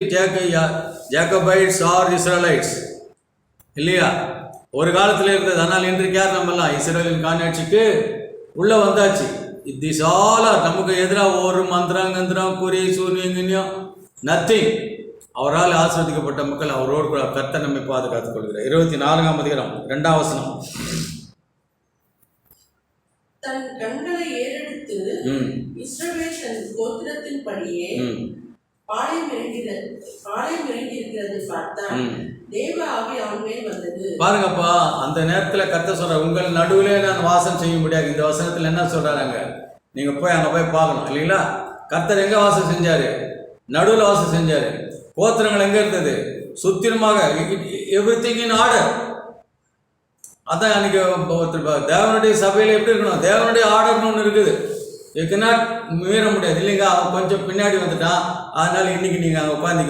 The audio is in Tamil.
ஜேக்கபைட்ஸ் ஆர் இஸ்ரேலைட்ஸ் இல்லையா? ஒரு காலத்தில் இருந்தது. ஆனால் இன்றைக்கு யார் நம்மலாம் இஸ்ரேலின் காணியாட்சிக்கு உள்ளே வந்தாச்சு. திஸ் ஆல் ஆர் நமக்கு எதிராக ஒரு மந்திரம் குறி சூரியங்கன்யம் நத்திங். அவரால் ஆசிர்வதிக்கப்பட்ட மக்கள் அவரோடு கூட கர்த்தர் நம்மை பாதுகாத்துக் கொள்கிறார். 24ஆம் அதிகாரம் 2ஆம் வசனம். தன் கண்களை ஏறெடுத்து இஸ்ரவேல் தன் கோத்திரத்தின்படியே பாளையம் இறங்கியிருக்கிறது பார்த்தான். தேவ ஆவி அவன் மேல் வந்தது. பாருங்கப்பா, அந்த நேரத்தில் கர்த்தர் சொல்ற, உங்கள் நடுவிலே நான் வாசம் செய்ய முடியாது. இந்த வசனத்தில் என்ன சொல்றாங்க? நீங்க போய் அங்கே போய் பார்க்கணும் இல்லைங்களா? கர்த்தர் எங்க வாசம் செஞ்சாரு? நடுவில் வாசம் செஞ்சாரு. கோத்திரங்கள் எங்க இருந்தது? சுத்திரமாக எவ்ரிதிங் இன் ஆர்டர். அதான் அன்னைக்கு தேவனுடைய சபையில் எப்படி இருக்கணும்? தேவனுடைய ஆர்டர்னு ஒன்று இருக்குது. யூ கேனாட் மீற முடியாது இல்லைங்க. அவன் கொஞ்சம் பின்னாடி வந்துட்டான், அதனால இன்னைக்கு நீங்க அங்கே உட்காந்து